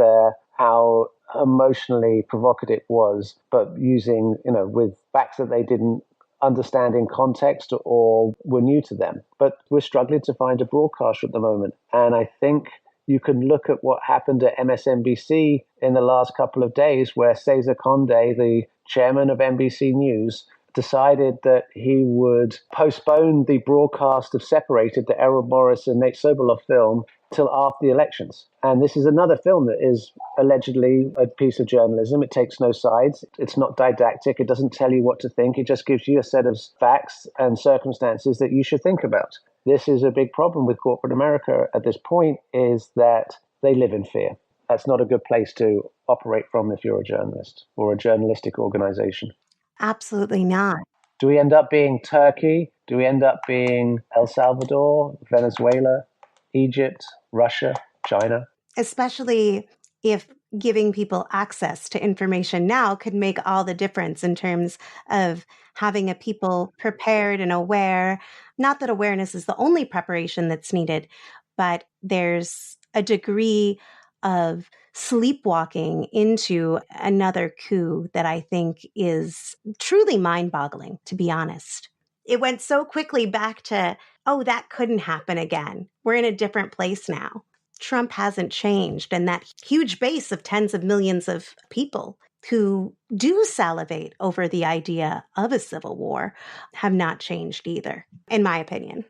how emotionally provocative it was, but using, with facts that they didn't understand in context or were new to them. But we're struggling to find a broadcaster at the moment. And I think you can look at what happened at MSNBC in the last couple of days, where Cesar Conde, the chairman of NBC News, decided that he would postpone the broadcast of Separated, the Errol Morris and Nate Soboleff film, till after the elections. And this is another film that is allegedly a piece of journalism. It takes no sides. It's not didactic. It doesn't tell you what to think. It just gives you a set of facts and circumstances that you should think about. This is a big problem with corporate America at this point, is that they live in fear. That's not a good place to operate from if you're a journalist or a journalistic organization. Absolutely not. Do we end up being Turkey? Do we end up being El Salvador, Venezuela, Egypt, Russia, China? Especially if giving people access to information now could make all the difference in terms of having a people prepared and aware. Not that awareness is the only preparation that's needed, but there's a degree of sleepwalking into another coup that I think is truly mind-boggling, to be honest. It went so quickly back to, oh, that couldn't happen again. We're in a different place now. Trump hasn't changed, and that huge base of tens of millions of people who do salivate over the idea of a civil war have not changed either, in my opinion.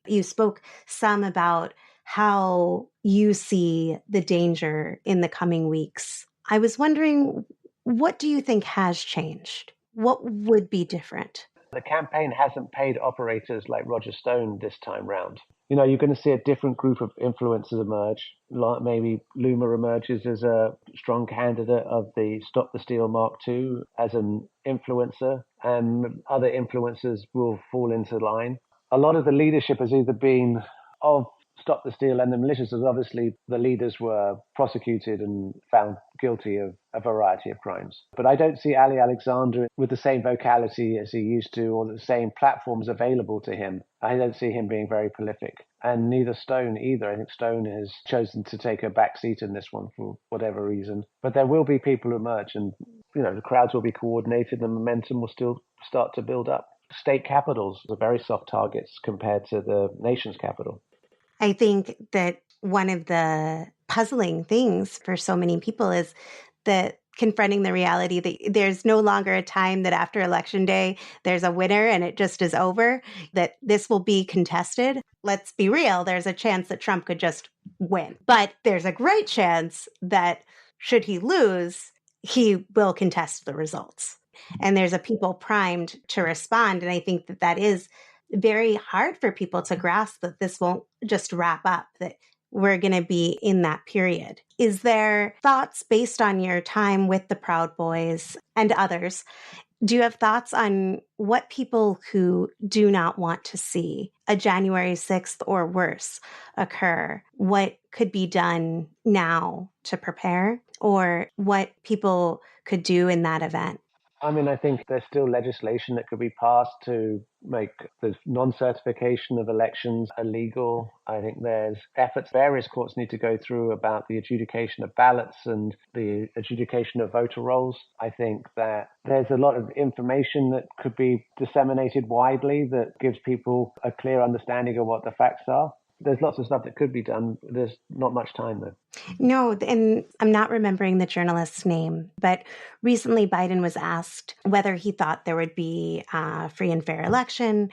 You spoke some about how you see the danger in the coming weeks. I was wondering, what do you think has changed? What would be different? The campaign hasn't paid operators like Roger Stone this time round. You know, you're going to see a different group of influencers emerge. Like maybe Loomer emerges as a strong candidate of the Stop the Steal Mark II as an influencer, and other influencers will fall into line. A lot of the leadership has either been of Stop the Steal and the militias, as obviously the leaders were prosecuted and found guilty of a variety of crimes. But I don't see Ali Alexander with the same vocality as he used to, or the same platforms available to him. I don't see him being very prolific. And neither Stone either. I think Stone has chosen to take a back seat in this one for whatever reason. But there will be people who emerge, and the crowds will be coordinated, and momentum will still start to build up. State capitals are very soft targets compared to the nation's capital. I think that one of the puzzling things for so many people is that confronting the reality that there's no longer a time that after Election Day, there's a winner and it just is over, that this will be contested. Let's be real. There's a chance that Trump could just win. But there's a great chance that should he lose, he will contest the results. And there's a people primed to respond. And I think that that is very hard for people to grasp, that this won't just wrap up, that we're going to be in that period. Is there thoughts based on your time with the Proud Boys and others? Do you have thoughts on what people who do not want to see a January 6th or worse occur, what could be done now to prepare, or what people could do in that event? I mean, I think there's still legislation that could be passed to make the non-certification of elections illegal. I think there's efforts various courts need to go through about the adjudication of ballots and the adjudication of voter rolls. I think that there's a lot of information that could be disseminated widely that gives people a clear understanding of what the facts are. There's lots of stuff that could be done. There's not much time, though. No, and I'm not remembering the journalist's name, but recently Biden was asked whether he thought there would be a free and fair election.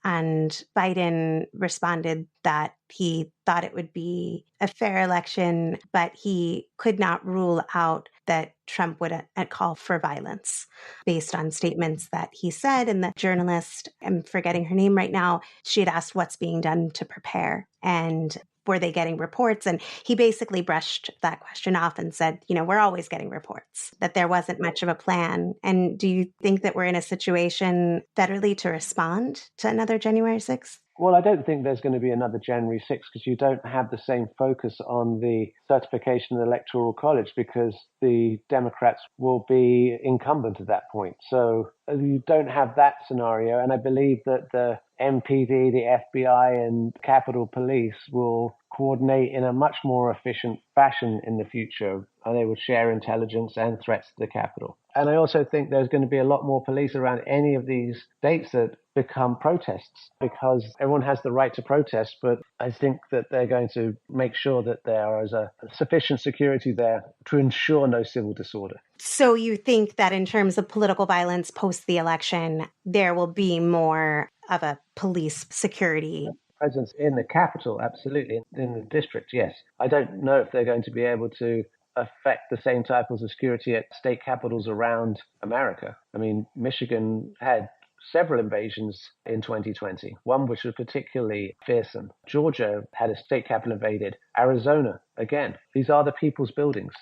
And Biden responded that he thought it would be a fair election, but he could not rule out that Trump would call for violence based on statements that he said. And the journalist, I'm forgetting her name right now, she had asked what's being done to prepare, and were they getting reports? And he basically brushed that question off and said, we're always getting reports, that there wasn't much of a plan. And do you think that we're in a situation federally to respond to another January 6th? Well, I don't think there's going to be another January 6th because you don't have the same focus on the certification of the Electoral College because the Democrats will be incumbent at that point. So you don't have that scenario. And I believe that the MPD, the FBI, and Capitol Police will coordinate in a much more efficient fashion in the future. And they will share intelligence and threats to the Capitol. And I also think there's going to be a lot more police around any of these states that become protests because everyone has the right to protest. But I think that they're going to make sure that there is a sufficient security there to ensure no civil disorder. So you think that in terms of political violence post the election, there will be more of a police security Presence in the capital, absolutely. In the district, yes. I don't know if they're going to be able to affect the same types of security at state capitals around America. I mean, Michigan had several invasions in 2020, one which was particularly fearsome. Georgia had a state capitol invaded. Arizona, again. These are the people's buildings.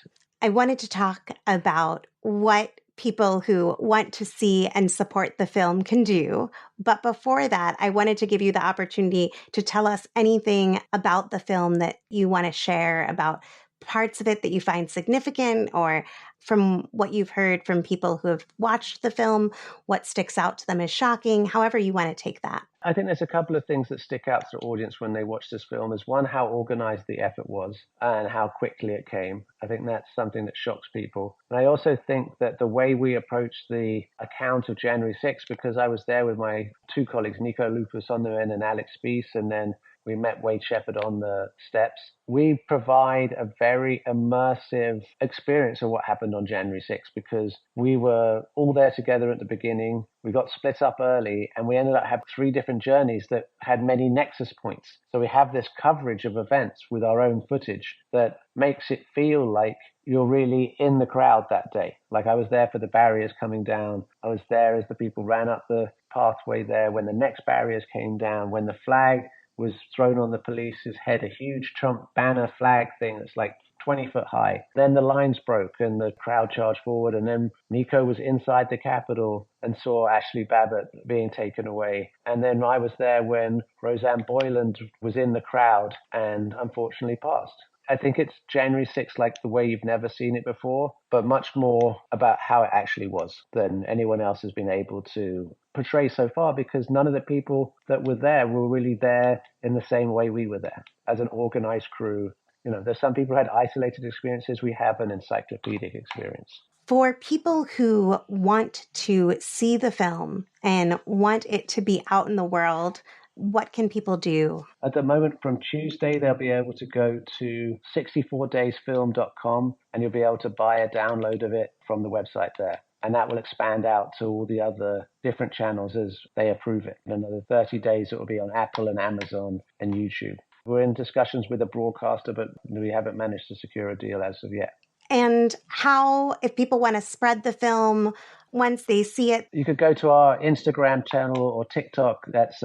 I wanted to talk about what people who want to see and support the film can do. But before that, I wanted to give you the opportunity to tell us anything about the film that you want to share, about parts of it that you find significant, or from what you've heard from people who have watched the film, what sticks out to them as shocking, however you want to take that. I think there's a couple of things that stick out to the audience when they watch this film. Is one, how organized the effort was and how quickly it came. I think that's something that shocks people. And I also think that the way we approached the account of January 6th, because I was there with my two colleagues, Nico Lupus on the end and Alex Spies, and then we met Wade Shepard on the steps. We provide a very immersive experience of what happened on January 6th because we were all there together at the beginning. We got split up early and we ended up having 3 different journeys that had many nexus points. So we have this coverage of events with our own footage that makes it feel like you're really in the crowd that day. Like I was there for the barriers coming down. I was there as the people ran up the pathway there when the next barriers came down, when the flag was thrown on the police's head, a huge Trump banner flag thing that's like 20 foot high. Then the lines broke and the crowd charged forward. And then Nico was inside the Capitol and saw Ashley Babbitt being taken away. And then I was there when Roseanne Boyland was in the crowd and unfortunately passed. I think it's January 6th like the way you've never seen it before, but much more about how it actually was than anyone else has been able to portray so far, because none of the people that were there were really there in the same way we were there as an organized crew. You know, there's some people who had isolated experiences. We have an encyclopedic experience. For people who want to see the film and want it to be out in the world, what can people do? At the moment, from Tuesday, they'll be able to go to 64daysfilm.com and you'll be able to buy a download of it from the website there. And that will expand out to all the other different channels as they approve it. In another 30 days, it will be on Apple and Amazon and YouTube. We're in discussions with a broadcaster, but we haven't managed to secure a deal as of yet. And how, if people want to spread the film, once they see it? You could go to our Instagram channel or TikTok. That's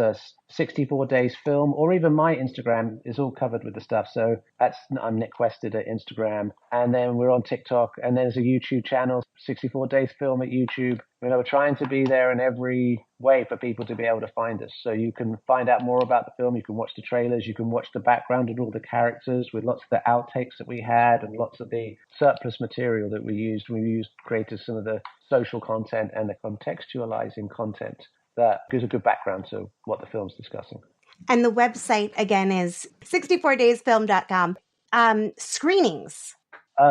64 Days Film, or even my Instagram is all covered with the stuff. So I'm Nick Quested at Instagram. And then we're on TikTok. And there's a YouTube channel, 64 Days Film at YouTube. You know, we're trying to be there in every way for people to be able to find us. So you can find out more about the film. You can watch the trailers. You can watch the background and all the characters with lots of the outtakes that we had and lots of the surplus material that we used. We created some of the social content and the contextualizing content that gives a good background to what the film's discussing. And the website, again, is 64daysfilm.com. Screenings.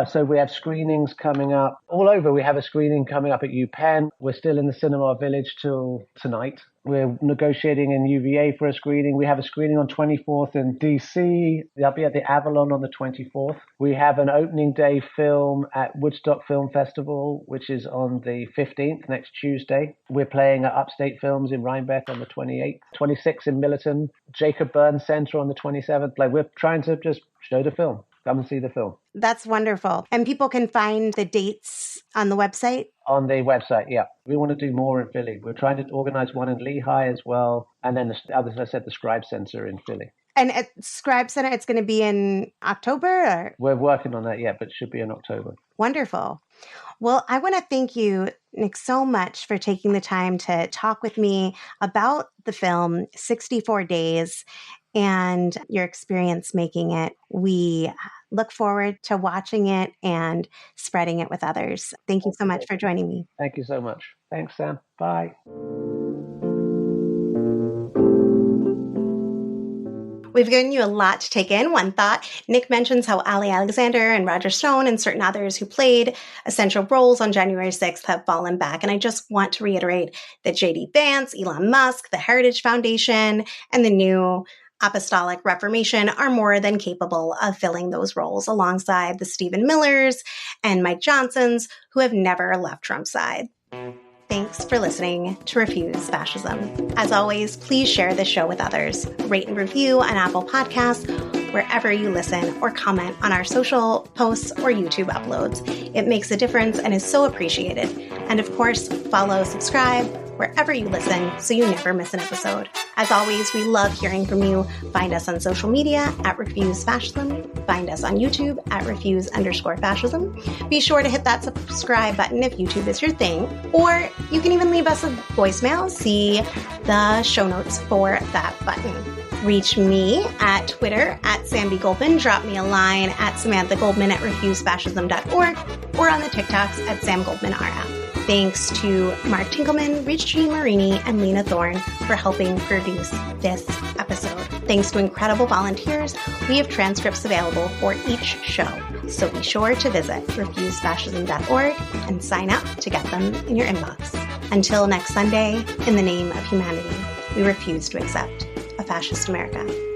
So we have screenings coming up all over. We have a screening coming up at UPenn. We're still in the Cinema Village till tonight. We're negotiating in UVA for a screening. We have a screening on 24th in DC. I'll be at the Avalon on the 24th. We have an opening day film at Woodstock Film Festival, which is on the 15th, next Tuesday. We're playing at Upstate Films in Rhinebeck on the 28th, 26th in Millerton, Jacob Burns Center on the 27th. Like, we're trying to just show the film. Come and see the film. That's wonderful. And people can find the dates on the website? On the website, yeah. We want to do more in Philly. We're trying to organize one in Lehigh as well. And then, as I said, the Scribe Center in Philly. And at Scribe Center, it's going to be in October? Or? We're working on that yet, but it should be in October. Wonderful. Well, I want to thank you, Nick, so much for taking the time to talk with me about the film 64 Days and your experience making it. We look forward to watching it and spreading it with others. Thank you so much for joining me. Thank you so much. Thanks, Sam. Bye. We've given you a lot to take in. One thought, Nick mentions how Ali Alexander and Roger Stone and certain others who played essential roles on January 6th have fallen back. And I just want to reiterate that J.D. Vance, Elon Musk, the Heritage Foundation, and the new Apostolic Reformation are more than capable of filling those roles alongside the Stephen Millers and Mike Johnsons, who have never left Trump's side. Thanks for listening to Refuse Fascism. As always, please share this show with others. Rate and review on Apple Podcasts, wherever you listen, or comment on our social posts or YouTube uploads. It makes a difference and is so appreciated. And of course, follow, subscribe, wherever you listen so you never miss an episode. As always, we love hearing from you. Find us on social media at Refuse Fascism. Find us on YouTube at Refuse_Fascism. Be sure to hit that subscribe button if YouTube is your thing, or you can even leave us a voicemail. See the show notes for that button. Reach me at Twitter at Sandy Goldman. Drop me a line at Samantha Goldman at refusefascism.org or on the TikToks at Sam Goldman RF. Thanks to Mark Tinkelman, Rich G. Marini, and Lena Thorne for helping produce this episode. Thanks to incredible volunteers, we have transcripts available for each show. So be sure to visit refusefascism.org and sign up to get them in your inbox. Until next Sunday, in the name of humanity, we refuse to accept a fascist America.